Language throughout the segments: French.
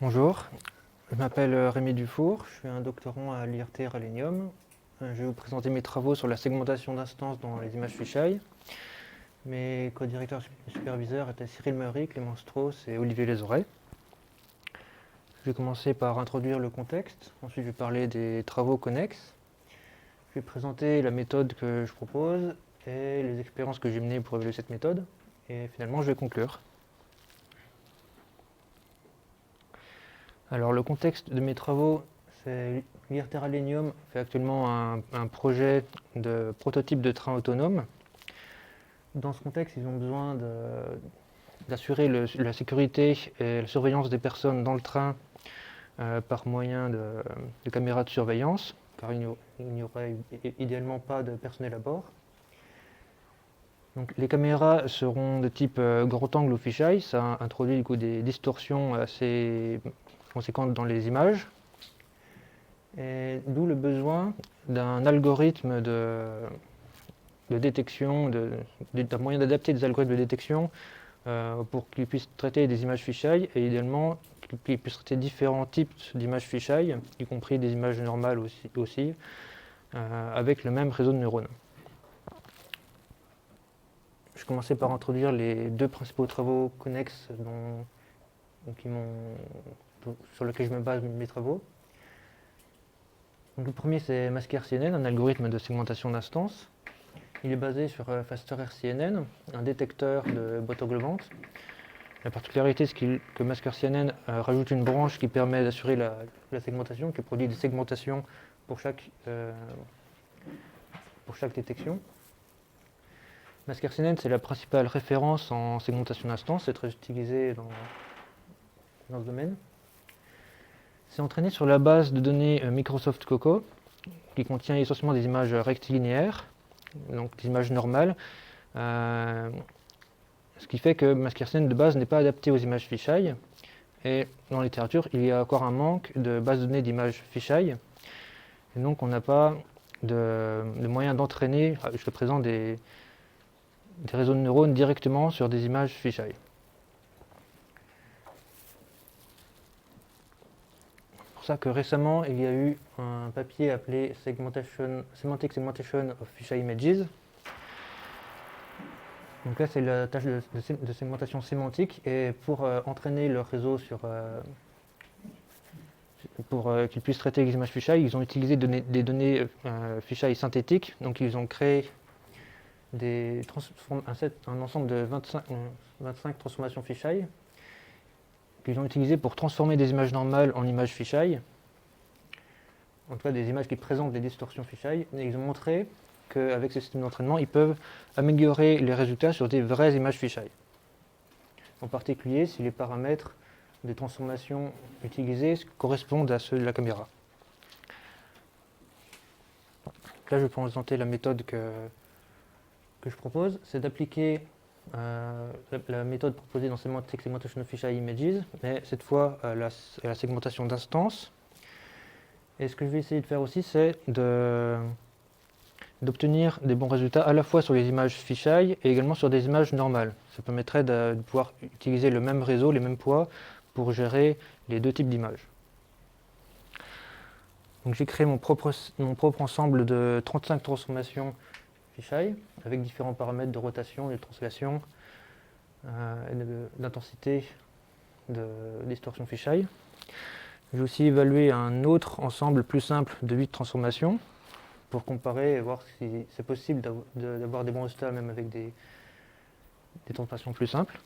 Bonjour, je m'appelle Rémi Dufour, je suis un doctorant à l'IRT Ralenium. Je vais vous présenter mes travaux sur la segmentation d'instances dans les images fisheye. Mes co-directeurs superviseurs étaient Cyril Meury, Clément Strauss et Olivier Lézoret. Je vais commencer par introduire le contexte, ensuite je vais parler des travaux connexes. Je vais présenter la méthode que je propose et les expériences que j'ai menées pour évaluer cette méthode. Et finalement, je vais conclure. Alors le contexte de mes travaux, c'est l'IRT Ralenium fait actuellement un projet de prototype de train autonome. Dans ce contexte, ils ont besoin d'assurer la sécurité et la surveillance des personnes dans le train par moyen de caméras de surveillance, car il n'y aurait idéalement pas de personnel à bord. Donc, les caméras seront de type grand angle ou fisheye, ça introduit du coup des distorsions assez conséquentes dans les images. D'où le besoin d'un algorithme de détection, d'un moyen d'adapter des algorithmes de détection pour qu'ils puissent traiter des images fisheye et idéalement qu'ils puissent traiter différents types d'images fisheye, y compris des images normales aussi avec le même réseau de neurones. Je commençais par introduire les deux principaux travaux connexes sur lesquels je me base mes travaux. Donc, le premier, c'est MaskerCNN, un algorithme de segmentation d'instances. Il est basé sur FasterRCNN, un détecteur de boîte englobante. La particularité, c'est que MaskerCNN rajoute une branche qui permet d'assurer la segmentation, qui produit des segmentations pour chaque détection. MaskerCNN, c'est la principale référence en segmentation d'instances, c'est très utilisé dans ce domaine. C'est entraîné sur la base de données Microsoft Coco, qui contient essentiellement des images rectilinéaires, donc des images normales, ce qui fait que MaskerCNN de base n'est pas adapté aux images fisheye. Et dans la littérature, il y a encore un manque de bases de données d'images fisheye. Et donc on n'a pas de moyen d'entraîner jusqu'à présent des réseaux de neurones directement sur des images fisheye. C'est pour ça que récemment, il y a eu un papier appelé Semantic Segmentation of Fisheye Images. Donc là, c'est la tâche de segmentation sémantique. Et pour entraîner leur réseau pour qu'ils puissent traiter les images fisheye, ils ont utilisé des données fisheye synthétiques. Donc ils ont créé un ensemble de 25 transformations fisheye qu'ils ont utilisées pour transformer des images normales en images fisheye, en tout cas des images qui présentent des distorsions fisheye, et ils ont montré qu'avec ce système d'entraînement, ils peuvent améliorer les résultats sur des vraies images fisheye. En particulier si les paramètres des transformations utilisées correspondent à ceux de la caméra. Là, je vais présenter la méthode que je propose, c'est d'appliquer la méthode proposée dans Semantic Segmentation of Fisheye Images, mais cette fois à la segmentation d'instances. Et ce que je vais essayer de faire aussi, c'est d'obtenir des bons résultats à la fois sur les images fisheye et également sur des images normales. Ça permettrait de pouvoir utiliser le même réseau, les mêmes poids, pour gérer les deux types d'images. Donc j'ai créé mon propre ensemble de 35 transformations fisheye avec différents paramètres de rotation, de translation, d'intensité, de distorsion fisheye. J'ai aussi évalué un autre ensemble plus simple de 8 transformations pour comparer et voir si c'est possible d'avoir des bons résultats même avec des transformations plus simples.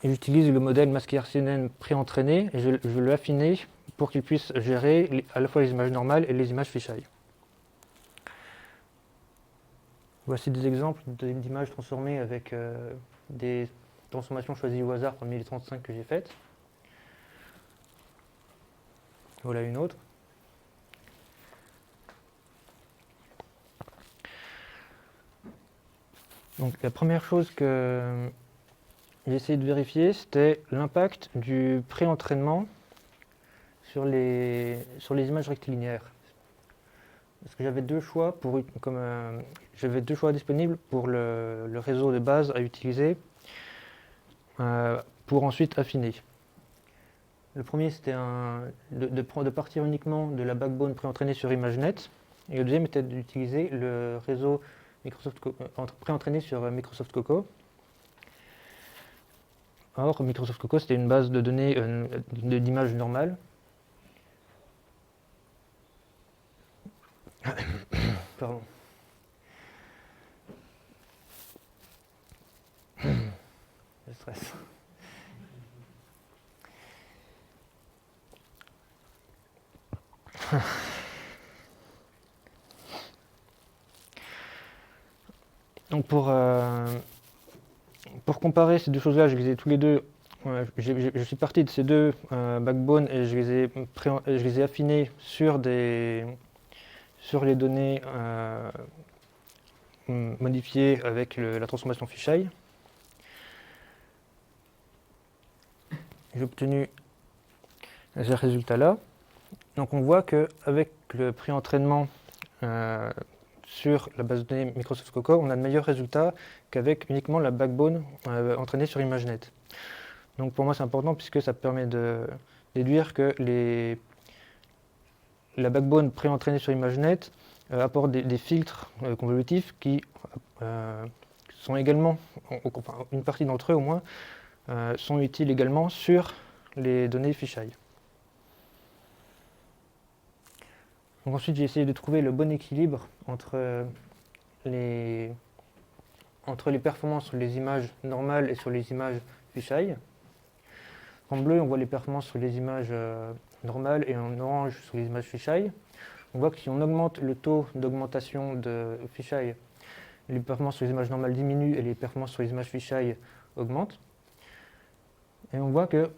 Et j'utilise le modèle MaskerCNN pré-entraîné et je vais l'affiner pour qu'il puisse gérer à la fois les images normales et les images fisheye. Voici des exemples d'images transformées avec des transformations choisies au hasard parmi les 35 que j'ai faites. Voilà une autre. Donc la première chose que j'ai essayé de vérifier, c'était l'impact du pré-entraînement sur les images rectilinéaires. Parce que j'avais deux choix disponibles pour le réseau de base à utiliser pour ensuite affiner. Le premier, c'était de partir uniquement de la backbone préentraînée sur ImageNet. Et le deuxième était d'utiliser le réseau préentraîné sur Microsoft Coco. Or, Microsoft Coco, c'était une base de données d'images normales. Pardon. Le stress. Donc pour comparer ces deux choses-là, je les ai tous les deux. Je suis parti de ces deux backbones et je les ai affinés sur les données modifiées avec la transformation fisheye. J'ai obtenu ce résultat-là. Donc on voit qu'avec le pré-entraînement sur la base de données Microsoft Coco, on a de meilleurs résultats qu'avec uniquement la backbone entraînée sur ImageNet. Donc pour moi c'est important puisque ça permet de déduire que la backbone pré-entraînée sur ImageNet apporte des filtres convolutifs qui sont également, enfin, une partie d'entre eux au moins, sont utiles également sur les données fisheye. Donc ensuite j'ai essayé de trouver le bon équilibre entre les performances sur les images normales et sur les images fisheye. En bleu on voit les performances sur les images normales et en orange sur les images fisheye. On voit que si on augmente le taux d'augmentation de fisheye, les performances sur les images normales diminuent et les performances sur les images fisheye augmentent. Et on voit que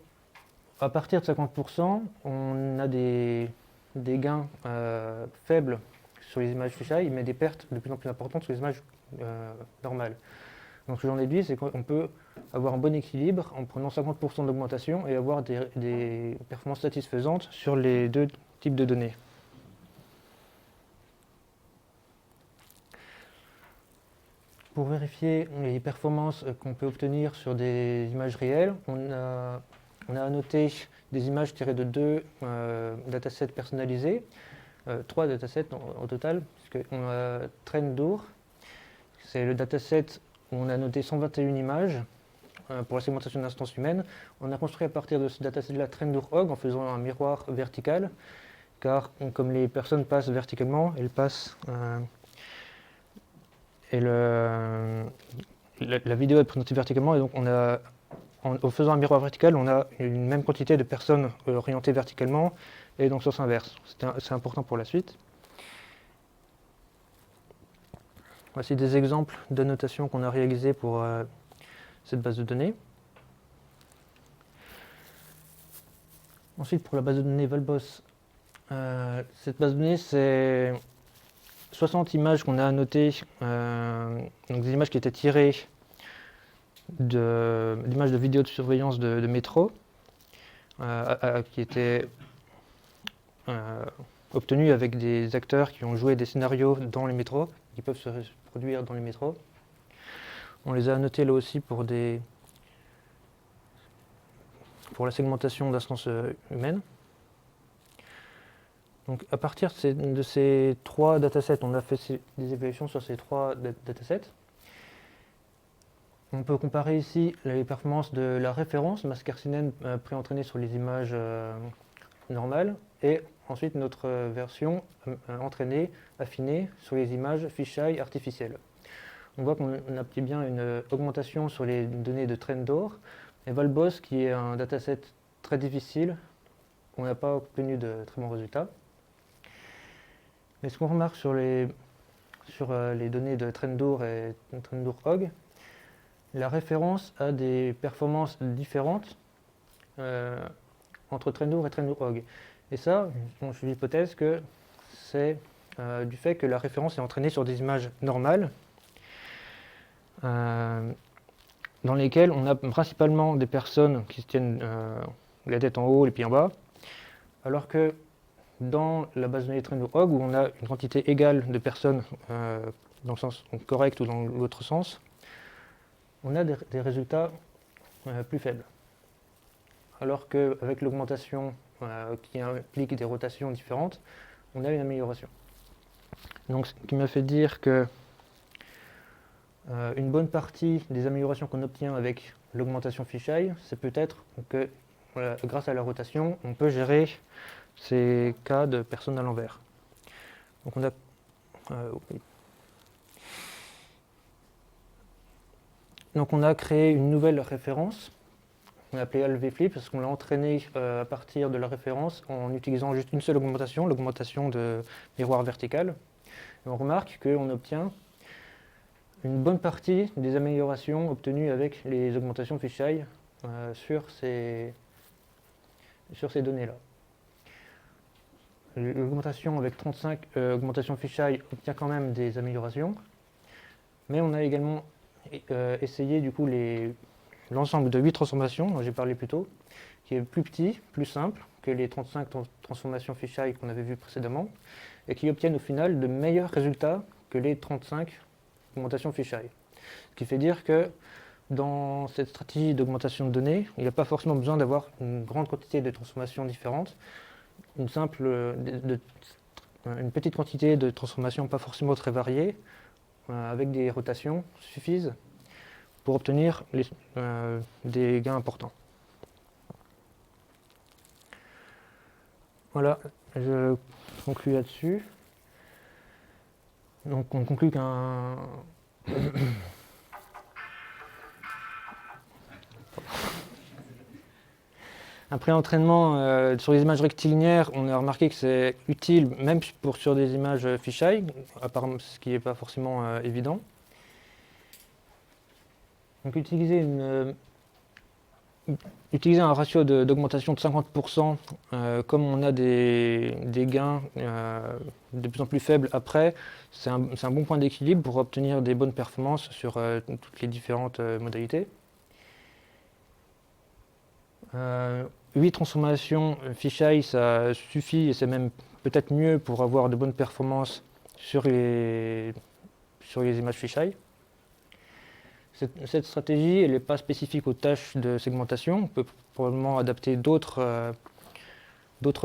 à partir de 50%, on a des gains faibles sur les images fisheye, mais des pertes de plus en plus importantes sur les images normales. Donc ce que j'en déduis, c'est qu'on peut avoir un bon équilibre en prenant 50% d'augmentation et avoir des performances satisfaisantes sur les deux types de données. Pour vérifier les performances qu'on peut obtenir sur des images réelles, on a annoté des images tirées de deux datasets personnalisés, trois datasets au total, puisqu'on a Trendour, c'est le dataset où on a noté 121 images pour la segmentation d'instances humaines. On a construit à partir de ce dataset-là Trendour-Hog en faisant un miroir vertical, car comme les personnes passent verticalement, elles passent et la vidéo est présentée verticalement, et donc en faisant un miroir vertical, on a une même quantité de personnes orientées verticalement et donc sens inverse. C'est important pour la suite. Voici des exemples d'annotations qu'on a réalisées pour cette base de données. Ensuite, pour la base de données Valbos, cette base de données, c'est 60 images qu'on a annotées, donc des images qui étaient tirées d'images de vidéos de surveillance de métro, qui étaient obtenues avec des acteurs qui ont joué des scénarios dans les métros, qui peuvent se produire dans les métros. On les a annotées là aussi pour la segmentation d'instances humaines. Donc à partir de ces trois datasets, on a fait des évaluations sur ces trois datasets. On peut comparer ici les performances de la référence Mascarcinen pré-entraînée sur les images normales et ensuite notre version entraînée, affinée sur les images fisheye artificielles. On voit qu'on a bien une augmentation sur les données de Trendour et Valbos qui est un dataset très difficile, on n'a pas obtenu de très bons résultats. Mais ce qu'on remarque sur les données de Trendour et Trendour-Hog, la référence a des performances différentes entre Trendour et Trendour-Hog. Et ça, je suis l'hypothèse que c'est du fait que la référence est entraînée sur des images normales, dans lesquelles on a principalement des personnes qui se tiennent la tête en haut, les pieds en bas, alors que dans la base de données Trendour-Hog, où on a une quantité égale de personnes dans le sens correct ou dans l'autre sens, on a des résultats plus faibles. alors qu'avec l'augmentation qui implique des rotations différentes, on a une amélioration. Donc, ce qui m'a fait dire que une bonne partie des améliorations qu'on obtient avec l'augmentation fisheye, c'est peut-être que voilà, grâce à la rotation, on peut gérer ces cas de personnes à l'envers. Donc on a, oui. Donc on a créé une nouvelle référence, on l'a appelée AlvFlip, parce qu'on l'a entraîné à partir de la référence en utilisant juste une seule augmentation, l'augmentation de miroir vertical. Et on remarque qu'on obtient une bonne partie des améliorations obtenues avec les augmentations fisheye sur ces données-là. L'augmentation avec 35 augmentations fisheye obtient quand même des améliorations, mais on a également essayé du coup l'ensemble de 8 transformations dont j'ai parlé plus tôt, qui est plus petit, plus simple que les 35 transformations fisheye qu'on avait vues précédemment, et qui obtiennent au final de meilleurs résultats que les 35 augmentations fisheye. Ce qui fait dire que dans cette stratégie d'augmentation de données, il n'y a pas forcément besoin d'avoir une grande quantité de transformations différentes. Une petite quantité de transformations pas forcément très variées, avec des rotations, suffisent pour obtenir des gains importants. Voilà, je conclue là-dessus. Donc on conclut qu'un après l'entraînement sur les images rectilinéaires, on a remarqué que c'est utile même sur des images fisheye, apparemment, ce qui n'est pas forcément évident. Donc utiliser un ratio d'augmentation de 50%, comme on a des gains de plus en plus faibles après, c'est un bon point d'équilibre pour obtenir des bonnes performances sur toutes les différentes modalités. 8 transformations fisheye, ça suffit et c'est même peut-être mieux pour avoir de bonnes performances sur les images fisheye. Cette stratégie, elle n'est pas spécifique aux tâches de segmentation. On peut probablement adapter d'autres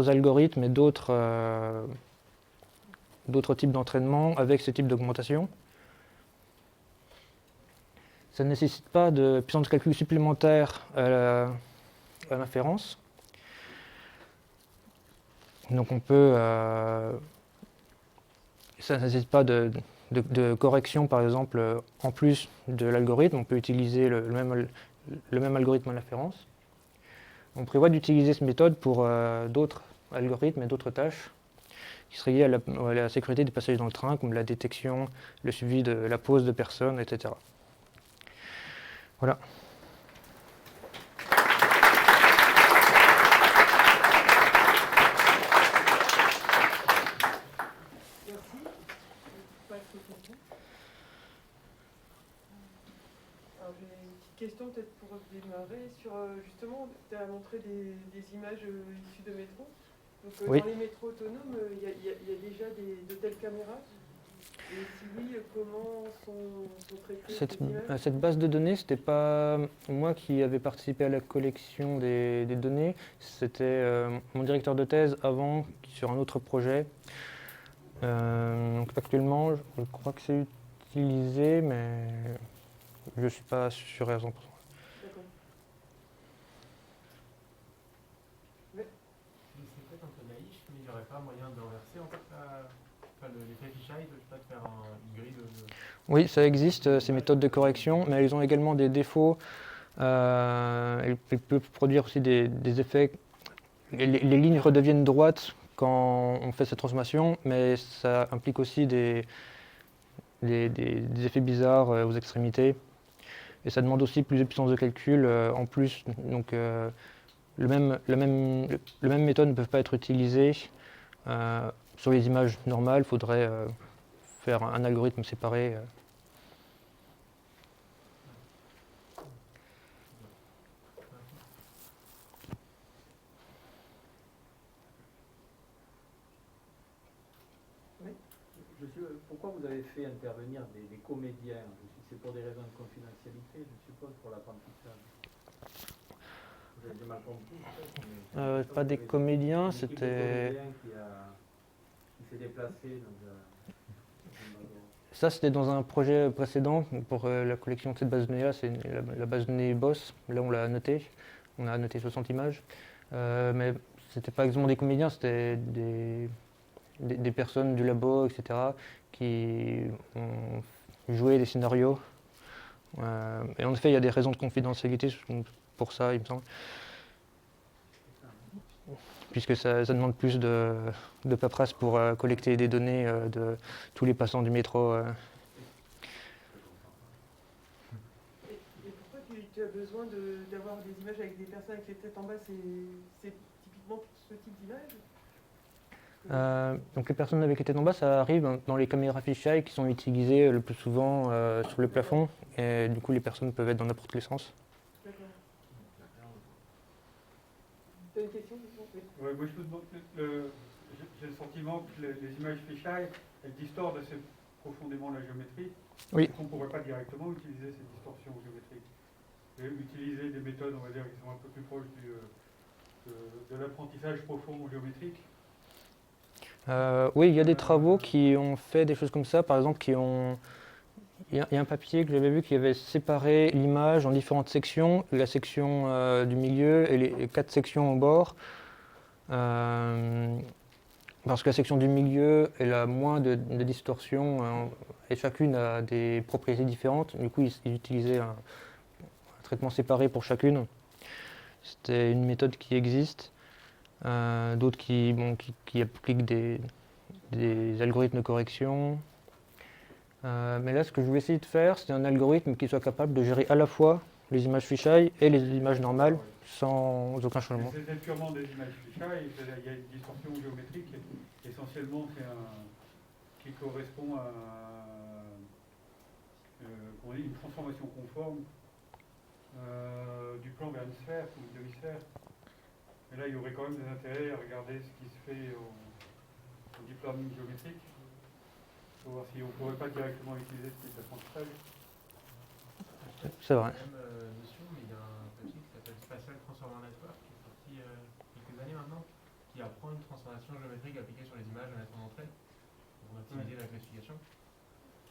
algorithmes et d'autres types d'entraînement avec ce type d'augmentation. Ça ne nécessite pas de puissance de calcul supplémentaire à l'inférence. Donc on peut... ça ne nécessite pas de correction, par exemple, en plus de l'algorithme. On peut utiliser le même algorithme à l'inférence. On prévoit d'utiliser cette méthode pour d'autres algorithmes et d'autres tâches qui seraient liées à la sécurité des passages dans le train, comme la détection, le suivi de la pose de personnes, etc. Voilà. Question peut-être pour démarrer sur justement, tu as montré des images issues de métro. Donc oui. Dans les métros autonomes, il y a déjà de telles caméras. Et si oui, comment sont traitées ces images ? Cette base de données, c'était pas moi qui avais participé à la collection des données, c'était mon directeur de thèse avant sur un autre projet. Donc actuellement, je crois que c'est utilisé, mais je ne suis pas sûr à 100%. D'accord. C'est peut-être un peu naïf, mais il n'y aurait pas moyen d'inverser en fait l'effet fisheye, de faire une grille de... Oui, ça existe, ces méthodes de correction, mais elles ont également des défauts. Elles peuvent produire aussi des effets. Les lignes redeviennent droites quand on fait cette transformation, mais ça implique aussi des effets bizarres aux extrémités. Et ça demande aussi plus de puissance de calcul en plus. Donc la même méthode ne peut pas être utilisée sur les images normales. Il faudrait faire un algorithme séparé. Pourquoi vous avez fait intervenir des comédiens? C'est pour des raisons de confidentialité, je suppose, pour l'apprentissage. Vous j'ai mal compris. En fait, Pas des comédiens, une équipe de c'était... comédiens qui s'est déplacée dans Ça, c'était dans un projet précédent pour la collection de cette base de données-là. C'est la base de données BOSS. Là, on l'a noté. On a noté 60 images. Mais c'était pas exactement des comédiens, c'était des personnes du labo, etc., qui ont joué des scénarios. Et en effet, il y a des raisons de confidentialité pour ça, il me semble. Puisque ça demande plus de paperasse pour collecter des données de tous les passants du métro. Et pourquoi tu as besoin d'avoir des images avec des personnes avec les têtes en bas? C'est typiquement ce type d'image? Donc les personnes avec les têtes en bas, ça arrive dans les caméras fisheye qui sont utilisées le plus souvent sur le plafond. Et du coup, les personnes peuvent être dans n'importe quel sens. D'accord. Tu as une question? Ouais, moi, j'ai le sentiment que les images fisheye, elles distordent assez profondément la géométrie. Oui. On ne pourrait pas directement utiliser ces distorsions géométriques. Et utiliser des méthodes, on va dire, qui sont un peu plus proches de l'apprentissage profond géométrique. Oui, il y a des travaux qui ont fait des choses comme ça. Par exemple, il y a un papier que j'avais vu qui avait séparé l'image en différentes sections, la section du milieu et les 4 sections au bord. Parce que la section du milieu, elle a moins de distorsion et chacune a des propriétés différentes. Du coup, ils utilisaient un traitement séparé pour chacune. C'était une méthode qui existe. D'autres qui appliquent des algorithmes de correction. Mais là, ce que je voulais essayer de faire, c'est un algorithme qui soit capable de gérer à la fois les images fisheye et les images normales sans aucun changement. C'était purement des images fisheye, il y a une distorsion géométrique. Essentiellement, qui correspond à une transformation conforme du plan vers une sphère ou une demi-sphère. Mais là, il y aurait quand même des intérêts à regarder ce qui se fait au deep learning géométrique pour voir si on ne pourrait pas directement utiliser ce type d'apprentissage. C'est vrai. Même notion, mais il y a un papier qui s'appelle Spatial Transformer Network qui est sorti quelques années maintenant, qui apprend une transformation géométrique appliquée sur les images à mettre en entrée pour optimiser la classification.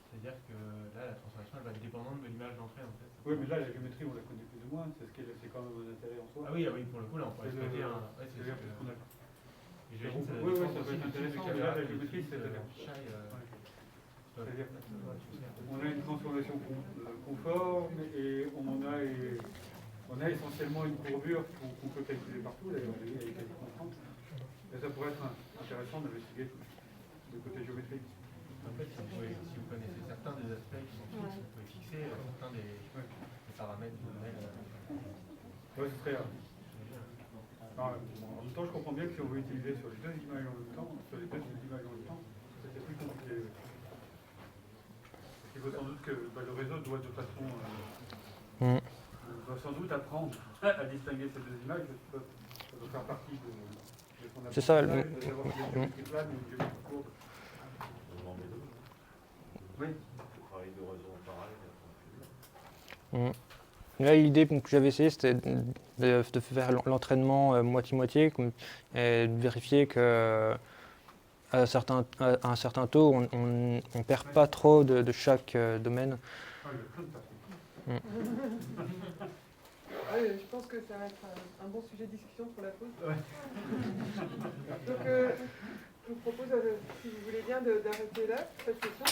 C'est-à-dire que là, la transformation elle va être dépendante de l'image d'entrée en fait. Oui, mais là, la géométrie, on la connaît plus ou moins, c'est quand même un intérêt en soi. Ah oui, pour le coup, là, on pourrait exploiter un. Ouais, c'est ce que. J'imagine que Oui, ça peut être intéressant, mais là, la géométrie, c'est-à-dire. C'est-à-dire on a une transformation conforme et on a essentiellement une courbure qu'on peut calculer partout, d'ailleurs, elle est quasi constante. Et ça pourrait être intéressant d'investiguer le côté géométrique. En fait, si vous connaissez certains des aspects qui sont fixes, vous pouvez fixer certains des paramètres de données. Oui, ce serait. En même temps, je comprends bien que si on veut utiliser sur les deux images en même temps, c'était plus compliqué. Il faut sans doute que le réseau doit de façon doit sans doute apprendre à distinguer ces deux images. Ça doit faire partie de son apprentissage. C'est ça. De savoir si une géométrie plane ou une géométrie courbe. Oui. Il faut travailler de réseau en parallèle. Là, l'idée que j'avais essayé, c'était de faire l'entraînement moitié-moitié et de vérifier qu'à un certain taux, on ne perd pas trop de chaque domaine. Ah, il y a plein de personnes. Je pense que ça va être un bon sujet de discussion pour la pause. Ouais. Donc, je vous propose, si vous voulez bien, d'arrêter là cette session.